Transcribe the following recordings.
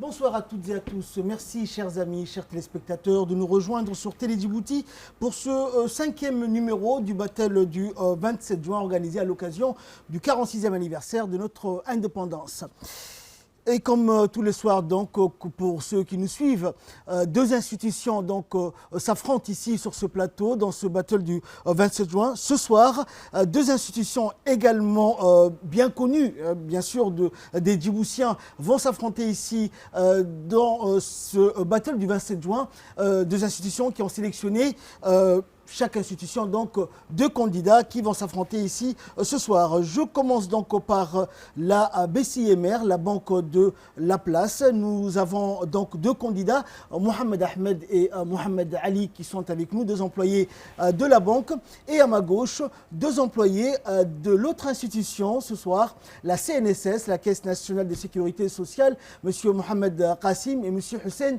Bonsoir à toutes et à tous. Merci, chers amis, chers téléspectateurs, de nous rejoindre sur Télé Djibouti pour ce cinquième numéro du battle du 27 juin organisé à l'occasion du 46e anniversaire de notre indépendance. Et comme tous les soirs, donc, pour ceux qui nous suivent, deux institutions s'affrontent ici sur ce plateau, dans ce battle du 27 juin. Ce soir, deux institutions également bien connues, bien sûr, des Djiboutiens, vont s'affronter ici dans ce battle du 27 juin. Deux institutions qui ont sélectionné chaque institution, donc, deux candidats qui vont s'affronter ici ce soir. Je commence donc par la BCMR, la Banque de la Place. Nous avons donc deux candidats, Mohamed Ahmed et Mohamed Ali, qui sont avec nous, deux employés de la banque. Et à ma gauche, deux employés de l'autre institution ce soir, la CNSS, la Caisse nationale de sécurité sociale, M. Mohamed Qassim et M. Hussein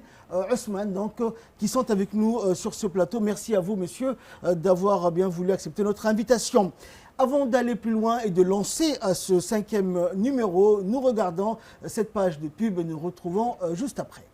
Ousmane, donc, qui sont avec nous sur ce plateau. Merci à vous, messieurs, d'avoir bien voulu accepter notre invitation. Avant d'aller plus loin et de lancer ce cinquième numéro, nous regardons cette page de pub et nous retrouvons juste après.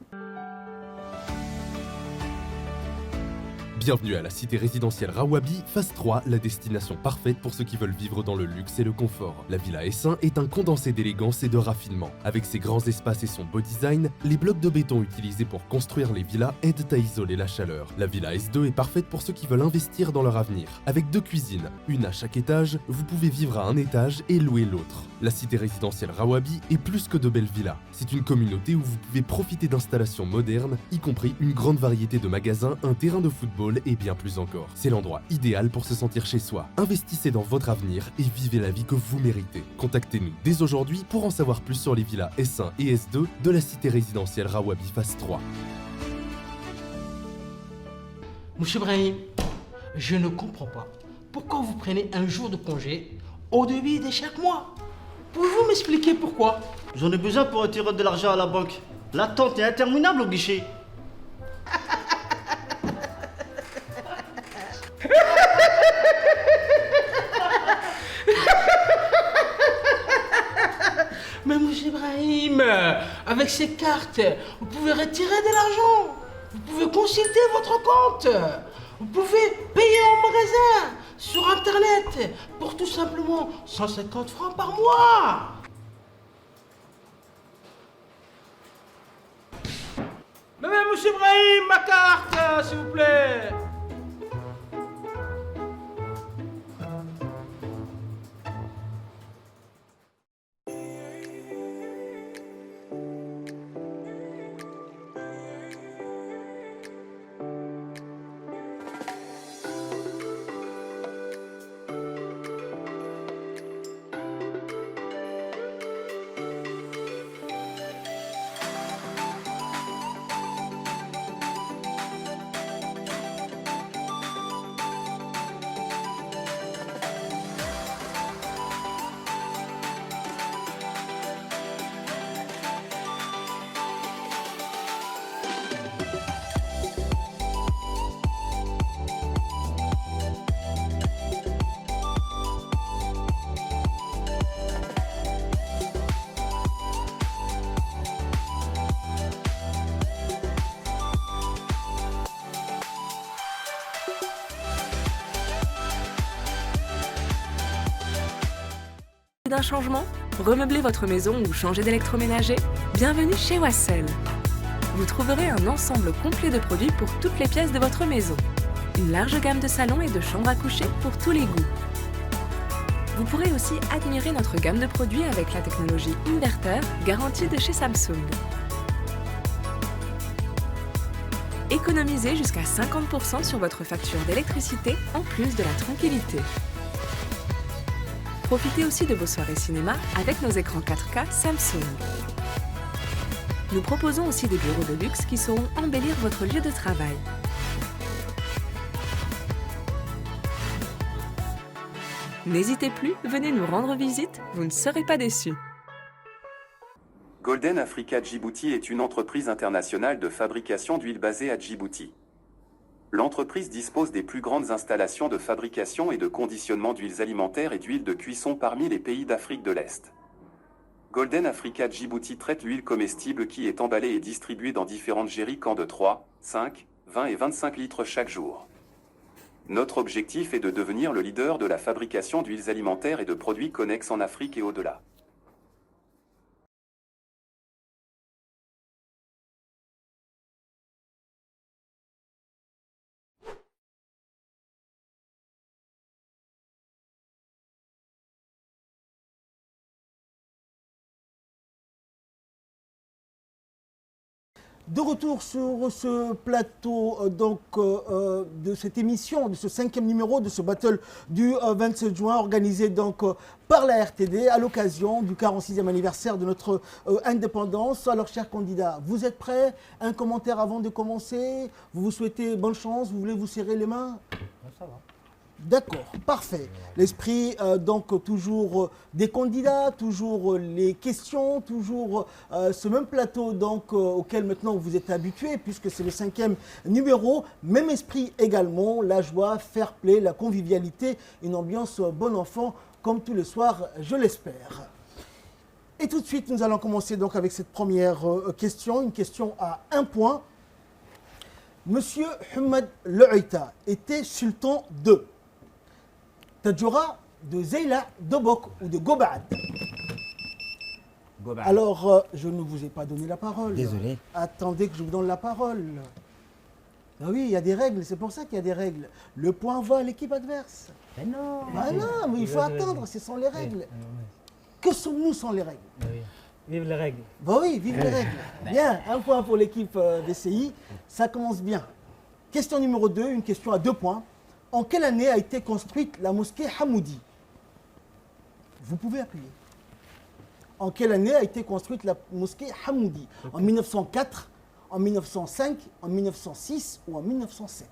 Bienvenue à la cité résidentielle Rawabi, phase 3, la destination parfaite pour ceux qui veulent vivre dans le luxe et le confort. La Villa S1 est un condensé d'élégance et de raffinement. Avec ses grands espaces et son beau design, les blocs de béton utilisés pour construire les villas aident à isoler la chaleur. La Villa S2 est parfaite pour ceux qui veulent investir dans leur avenir. Avec deux cuisines, une à chaque étage, vous pouvez vivre à un étage et louer l'autre. La cité résidentielle Rawabi est plus que de belles villas. C'est une communauté où vous pouvez profiter d'installations modernes, y compris une grande variété de magasins, un terrain de football et bien plus encore. C'est l'endroit idéal pour se sentir chez soi. Investissez dans votre avenir et vivez la vie que vous méritez. Contactez-nous dès aujourd'hui pour en savoir plus sur les villas S1 et S2 de la cité résidentielle Rawabi phase 3. Monsieur Brahim, je ne comprends pas. Pourquoi vous prenez un jour de congé au début de chaque mois? Pouvez-vous m'expliquer pourquoi? J'en ai besoin pour retirer de l'argent à la banque. L'attente est interminable au guichet. Mais monsieur Brahim, avec ces cartes, vous pouvez retirer de l'argent. Vous pouvez consulter votre compte. Vous pouvez payer en magasin, sur internet, pour tout simplement 150 francs par mois. Mais monsieur Brahim, ma carte, s'il vous plaît. D'un changement? Remeubler votre maison ou changer d'électroménager? Bienvenue chez Wassel. Vous trouverez un ensemble complet de produits pour toutes les pièces de votre maison. Une large gamme de salons et de chambres à coucher pour tous les goûts. Vous pourrez aussi admirer notre gamme de produits avec la technologie inverter garantie de chez Samsung. Économisez jusqu'à 50% sur votre facture d'électricité en plus de la tranquillité. Profitez aussi de vos soirées cinéma avec nos écrans 4K Samsung. Nous proposons aussi des bureaux de luxe qui sauront embellir votre lieu de travail. N'hésitez plus, venez nous rendre visite, vous ne serez pas déçus. Golden Africa Djibouti est une entreprise internationale de fabrication d'huile basée à Djibouti. L'entreprise dispose des plus grandes installations de fabrication et de conditionnement d'huiles alimentaires et d'huiles de cuisson parmi les pays d'Afrique de l'Est. Golden Africa Djibouti traite l'huile comestible qui est emballée et distribuée dans différentes jerrycans de 3, 5, 20 et 25 litres chaque jour. Notre objectif est de devenir le leader de la fabrication d'huiles alimentaires et de produits connexes en Afrique et au-delà. De retour sur ce plateau de cette émission, de ce 5e numéro de ce battle du 27 juin organisé par la RTD à l'occasion du 46e anniversaire de notre indépendance. Alors chers candidats, vous êtes prêts? Un commentaire avant de commencer? Vous vous souhaitez bonne chance? Vous voulez vous serrer les mains? Ça va. D'accord, parfait. L'esprit toujours des candidats, toujours les questions, toujours ce même plateau auquel maintenant vous êtes habitués puisque c'est le 5e numéro. Même esprit également, la joie, fair play, la convivialité, une ambiance bon enfant comme tous les soirs, je l'espère. Et tout de suite, nous allons commencer donc avec cette première question, une question à 1 point. Monsieur Hamad Leïta était sultan de Tadjoura, de Zeila, de Bok ou de Gobad. Alors, je ne vous ai pas donné la parole. Désolé. Attendez que je vous donne la parole. Ah oui, il y a des règles, c'est pour ça qu'il y a des règles. Le point va à l'équipe adverse. Mais non. Ah non, mais il faut attendre, ce sont les règles. Que sommes-nous sans les règles? Vive les règles. Bah oui, vive les règles. Bien, 1 point pour l'équipe DCI, ça commence bien. Question numéro 2, une question à 2 points. En quelle année a été construite la mosquée Hamoudi? Vous pouvez appuyer. En quelle année a été construite la mosquée Hamoudi? En 1904, en 1905, en 1906 ou en 1907?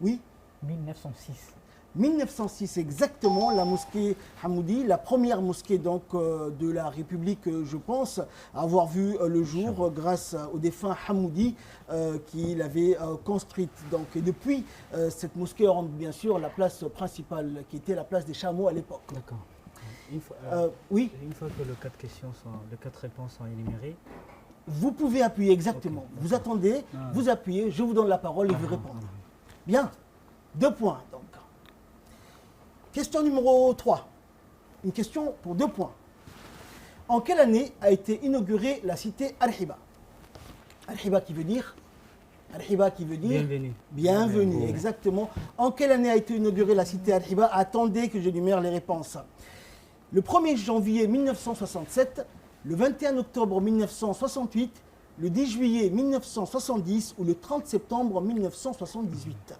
Oui? 1906. 1906 exactement, la mosquée Hamoudi, la première mosquée de la République, je pense, à avoir vu le jour grâce au défunt Hamoudi qui l'avait construite. Et depuis, cette mosquée rentre bien sûr la place principale qui était la place des chameaux à l'époque. D'accord. Oui. Une fois que les 4 réponses sont énumérées. Vous pouvez appuyer exactement. Okay, vous attendez, vous appuyez, je vous donne la parole et vous répondez. Bien. 2 points donc. Question numéro 3. Une question pour 2 points. En quelle année a été inaugurée la cité Al-Hiba? Al-Hiba qui veut dire Bienvenue. Bienvenue, exactement. En quelle année a été inaugurée la cité Al-Hiba? Attendez que j'énumère les réponses. Le 1er janvier 1967, le 21 octobre 1968, le 10 juillet 1970 ou le 30 septembre 1978.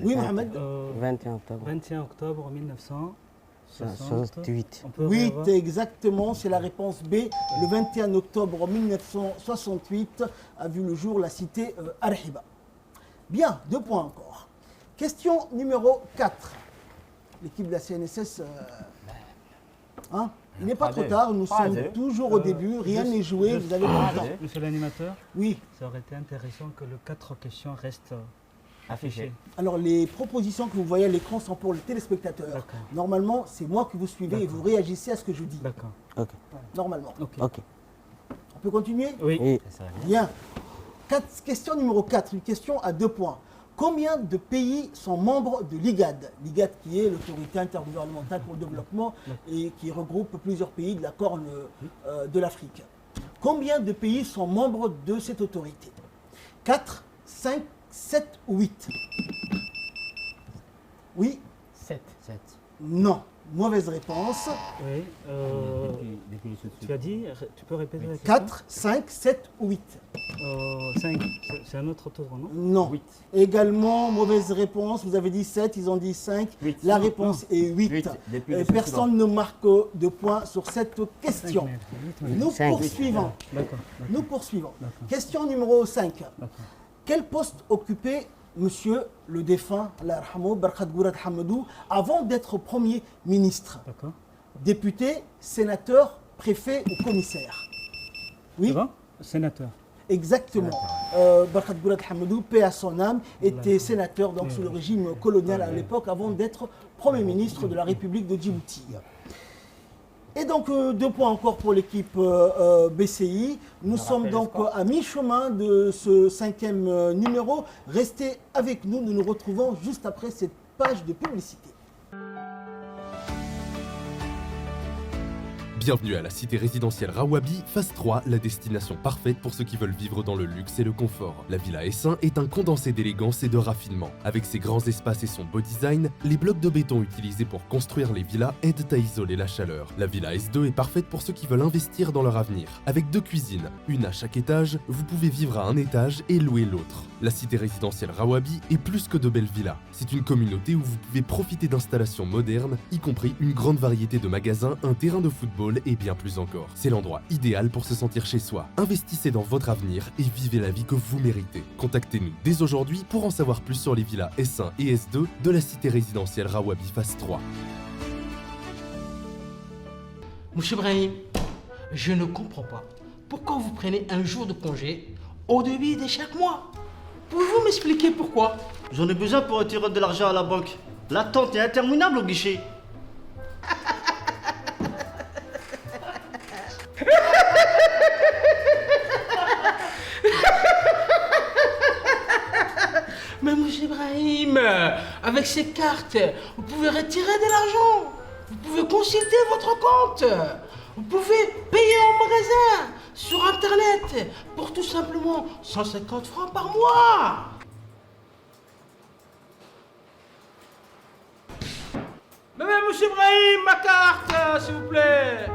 Oui, Mohamed. 21 octobre. 21 octobre 1968. Oui, exactement, c'est la réponse B. Le 21 octobre 1968 a vu le jour la cité Al-Hiba. Bien, 2 points encore. Question numéro 4. L'équipe de la CNSS, il n'est pas trop tard, nous sommes toujours au début, rien n'est joué, vous avez le temps. Monsieur l'animateur, oui. Ça aurait été intéressant que les 4 questions restent affichées. Alors les propositions que vous voyez à l'écran sont pour les téléspectateurs. Normalement, c'est moi que vous suivez et vous réagissez à ce que je dis. D'accord. Ok. Normalement. Ok. On peut continuer? Oui. Bien. Question numéro 4, une question à 2 points. Combien de pays sont membres de l'IGAD? L'IGAD qui est l'autorité intergouvernementale pour le développement et qui regroupe plusieurs pays de la Corne de l'Afrique. Combien de pays sont membres de cette autorité? 4, 5, 7 ou 8? Oui? 7. Non. Mauvaise réponse. Oui. Tu as dit, tu peux répéter la question? 4, 5, 7 ou 8? 5. C'est un autre tour, non? Non. 8. Également, mauvaise réponse. Vous avez dit 7, ils ont dit 5. 8. La réponse est 8. Personne ne marque de points sur cette question. Nous poursuivons. Nous poursuivons. Question numéro 5. Quel poste occupait Monsieur le défunt, Barkhat Gourad Hamadou, avant d'être Premier ministre? Député, sénateur, préfet ou commissaire? Oui. Sénateur. Exactement. Barkat Boulad Hamadou, paix à son âme, était sénateur donc, sous le régime colonial à l'époque avant d'être Premier ministre de la République de Djibouti. Et donc, 2 points encore pour l'équipe BCI. Nous sommes donc à mi-chemin de ce 5e numéro. Restez avec nous, nous nous retrouvons juste après cette page de publicité. Bienvenue à la cité résidentielle Rawabi, phase 3, la destination parfaite pour ceux qui veulent vivre dans le luxe et le confort. La Villa S1 est un condensé d'élégance et de raffinement. Avec ses grands espaces et son beau design, les blocs de béton utilisés pour construire les villas aident à isoler la chaleur. La Villa S2 est parfaite pour ceux qui veulent investir dans leur avenir. Avec 2 cuisines, une à chaque étage, vous pouvez vivre à un étage et louer l'autre. La cité résidentielle Rawabi est plus que de belles villas. C'est une communauté où vous pouvez profiter d'installations modernes, y compris une grande variété de magasins, un terrain de football et bien plus encore. C'est l'endroit idéal pour se sentir chez soi. Investissez dans votre avenir et vivez la vie que vous méritez. Contactez-nous dès aujourd'hui pour en savoir plus sur les villas S1 et S2 de la cité résidentielle Rawabi phase 3. Mouche Ibrahim, je ne comprends pas. Pourquoi vous prenez un jour de congé au début de chaque mois? Pouvez-vous m'expliquer pourquoi? J'en ai besoin pour retirer de l'argent à la banque. L'attente est interminable au guichet. Mais Mouche Ibrahim, avec ces cartes, vous pouvez retirer de l'argent. Vous pouvez consulter votre compte. Vous pouvez payer en magasin, sur Internet, pour tout simplement 150 francs par mois. Mais Mouche Ibrahim, ma carte, s'il vous plaît.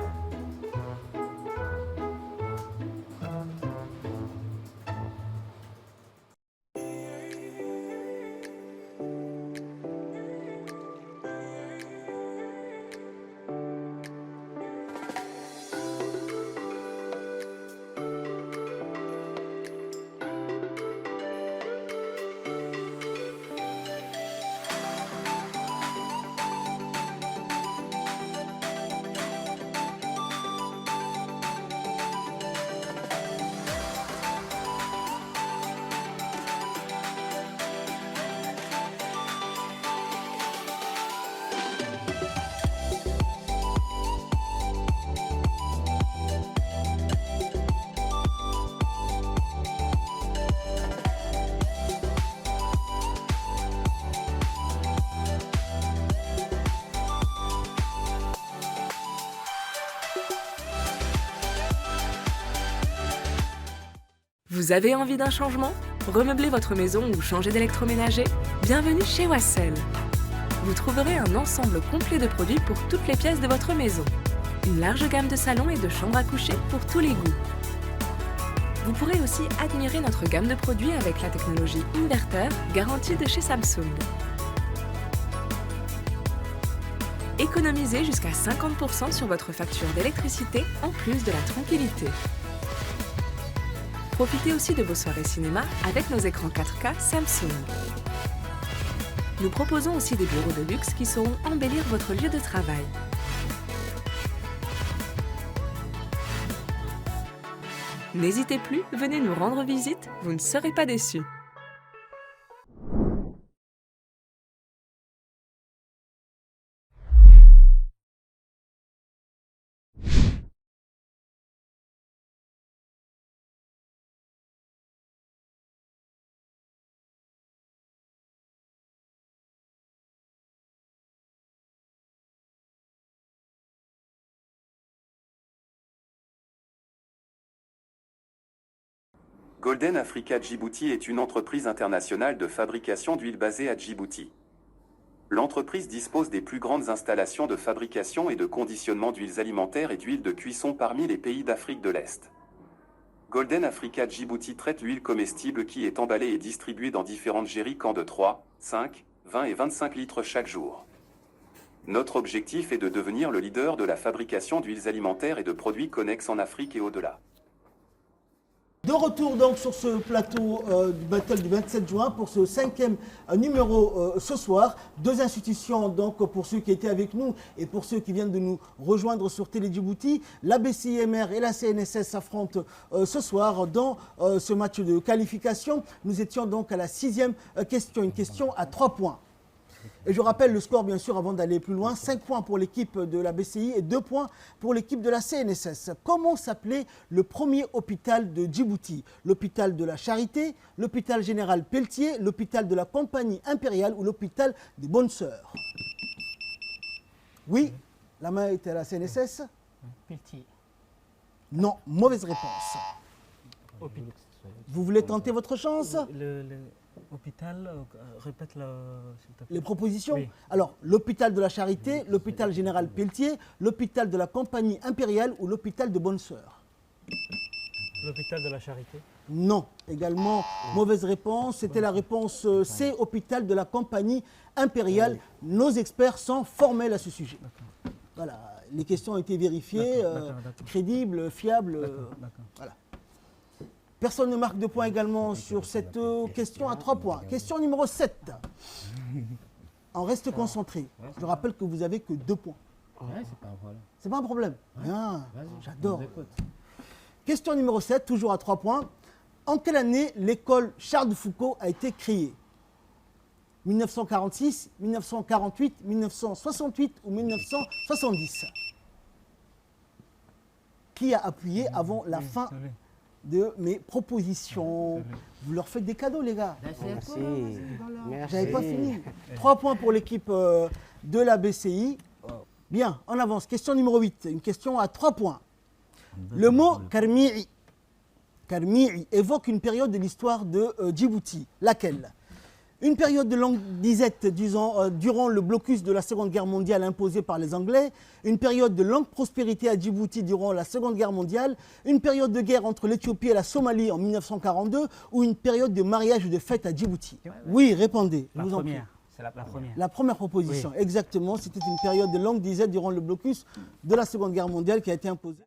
Vous avez envie d'un changement? Remeubler votre maison ou changer d'électroménager? Bienvenue chez Wassel. Vous trouverez un ensemble complet de produits pour toutes les pièces de votre maison. Une large gamme de salons et de chambres à coucher pour tous les goûts. Vous pourrez aussi admirer notre gamme de produits avec la technologie inverter garantie de chez Samsung. Économisez jusqu'à 50% sur votre facture d'électricité en plus de la tranquillité. Profitez aussi de vos soirées cinéma avec nos écrans 4K Samsung. Nous proposons aussi des bureaux de luxe qui sauront embellir votre lieu de travail. N'hésitez plus, venez nous rendre visite, vous ne serez pas déçus. Golden Africa Djibouti est une entreprise internationale de fabrication d'huile basée à Djibouti. L'entreprise dispose des plus grandes installations de fabrication et de conditionnement d'huiles alimentaires et d'huiles de cuisson parmi les pays d'Afrique de l'Est. Golden Africa Djibouti traite l'huile comestible qui est emballée et distribuée dans différentes jerrycans de 3, 5, 20 et 25 litres chaque jour. Notre objectif est de devenir le leader de la fabrication d'huiles alimentaires et de produits connexes en Afrique et au-delà. De retour donc sur ce plateau du battle du 27 juin pour ce 5e numéro ce soir. Deux institutions donc pour ceux qui étaient avec nous et pour ceux qui viennent de nous rejoindre sur Télé Djibouti. La BCIMR et la CNSS s'affrontent ce soir dans ce match de qualification. Nous étions donc à la 6e question, une question à 3 points. Et je rappelle le score, bien sûr, avant d'aller plus loin. 5 points pour l'équipe de la BCI et 2 points pour l'équipe de la CNSS. Comment s'appelait le premier hôpital de Djibouti? L'hôpital de la Charité, l'hôpital général Pelletier, l'hôpital de la Compagnie impériale ou l'hôpital des Bonnes Sœurs? Oui, la main était à la CNSS. Pelletier. Non, mauvaise réponse. Vous voulez tenter votre chance? Hôpital, répète s'il te plaît. Les propositions? Oui. Alors, l'hôpital de la Charité, l'hôpital général Pelletier, l'hôpital de la Compagnie impériale ou l'hôpital de Bonnes Sœurs? L'hôpital de la Charité. Non, également mauvaise réponse. C'était la réponse C, hôpital de la Compagnie impériale. Nos experts sont formels à ce sujet. Voilà, les questions ont été vérifiées, D'accord. crédibles, fiables. D'accord. Voilà. Personne ne marque de points également sur cette question à 3 points. Question numéro 7. On reste concentré. Je rappelle que vous n'avez que 2 points. C'est pas un problème. C'est pas un problème. Bien, Vas-y, j'adore. je vous écoute. Question numéro 7, toujours à 3 points. En quelle année l'école Charles de Foucault a été créée? 1946, 1948, 1968 ou 1970? Qui a appuyé avant la fin de mes propositions? Vous leur faites des cadeaux, les gars. Merci. J'avais pas fini. 3 points pour l'équipe de la BCI. Bien, on avance. Question numéro 8. Une question à 3 points. Le mot Karmi'i évoque une période de l'histoire de Djibouti. Laquelle? Une période de longue disette durant le blocus de la Seconde Guerre mondiale imposé par les Anglais, une période de longue prospérité à Djibouti durant la Seconde Guerre mondiale, une période de guerre entre l'Éthiopie et la Somalie en 1942 ou une période de mariage ou de fête à Djibouti? Oui, répondez. La vous en prie. première. C'est la première. La première proposition, exactement. C'était une période de longue disette durant le blocus de la Seconde Guerre mondiale qui a été imposée.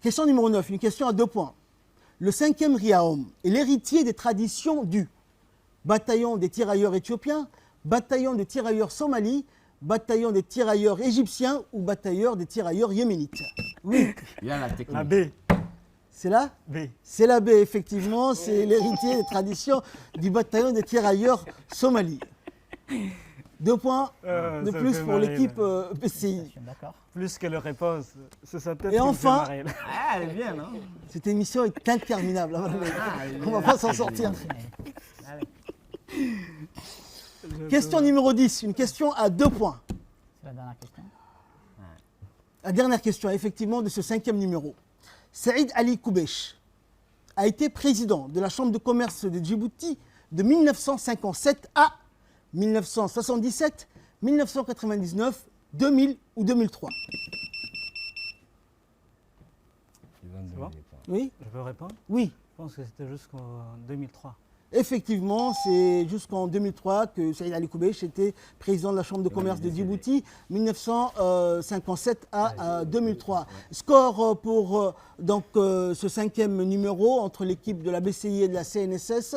Question numéro 9, une question à 2 points. Le 5e Riaom est l'héritier des traditions du bataillon des tirailleurs éthiopiens, bataillon des tirailleurs somalis, bataillon des tirailleurs égyptiens ou bataillon des tirailleurs yéménites? Oui. Il y a la technique. La B. C'est là? B. C'est la B, effectivement. C'est l'héritier des traditions du bataillon des tirailleurs somalis. 2 points de ça plus fait pour marrer, l'équipe là. PCI. Plus que le réponse. C'est sa tête Et qui me fait enfin- marrer, là. Ah, elle est bien, non? Cette émission est interminable. On ne va pas s'en sortir. Question numéro 10, une question à 2 points. C'est la dernière question. La dernière question, effectivement, de ce 5e numéro. Saïd Ali Koubeche a été président de la Chambre de commerce de Djibouti de 1957 à 1977, 1999, 2000 ou 2003. C'est bon? Oui? Je peux répondre? Oui. Je pense que c'était jusqu'en 2003. Effectivement, c'est jusqu'en 2003 que Saïd Ali Koubeche était président de la Chambre de commerce de Djibouti, 1957 à 2003. Score pour donc, ce 5e numéro entre l'équipe de la BCI et de la CNSS.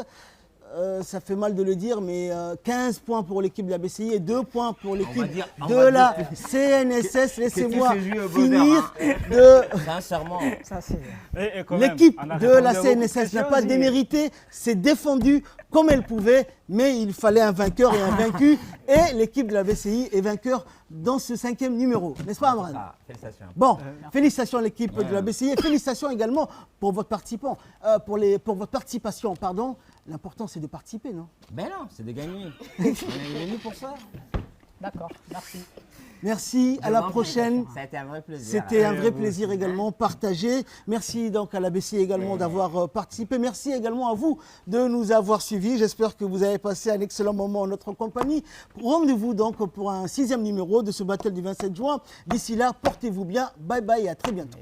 Ça fait mal de le dire, mais 15 points pour l'équipe de la BCI et 2 points pour l'équipe de la CNSS. Laissez-moi finir de... Sincèrement. Ça, c'est... Et quand même, L'équipe on a de répondu la à beaucoup CNSS n'a questions pas aussi. démérité, s'est défendue comme elle pouvait, mais il fallait un vainqueur et un vaincu. Et l'équipe de la BCI est vainqueur dans ce 5e numéro. N'est-ce pas, Amran? Ah, félicitations. Bon, félicitations à l'équipe de la BCI et félicitations également pour votre participation. Pardon. L'important, c'est de participer, non? Ben non, c'est de gagner. On est venu pour ça. D'accord, merci. Merci, à la prochaine. Ça a été un vrai plaisir. C'était un vrai plaisir également partagé. Merci donc à la BCI également d'avoir participé. Merci également à vous de nous avoir suivis. J'espère que vous avez passé un excellent moment en notre compagnie. Rendez-vous donc pour un 6e numéro de ce battle du 27 juin. D'ici là, portez-vous bien. Bye bye et à très bientôt.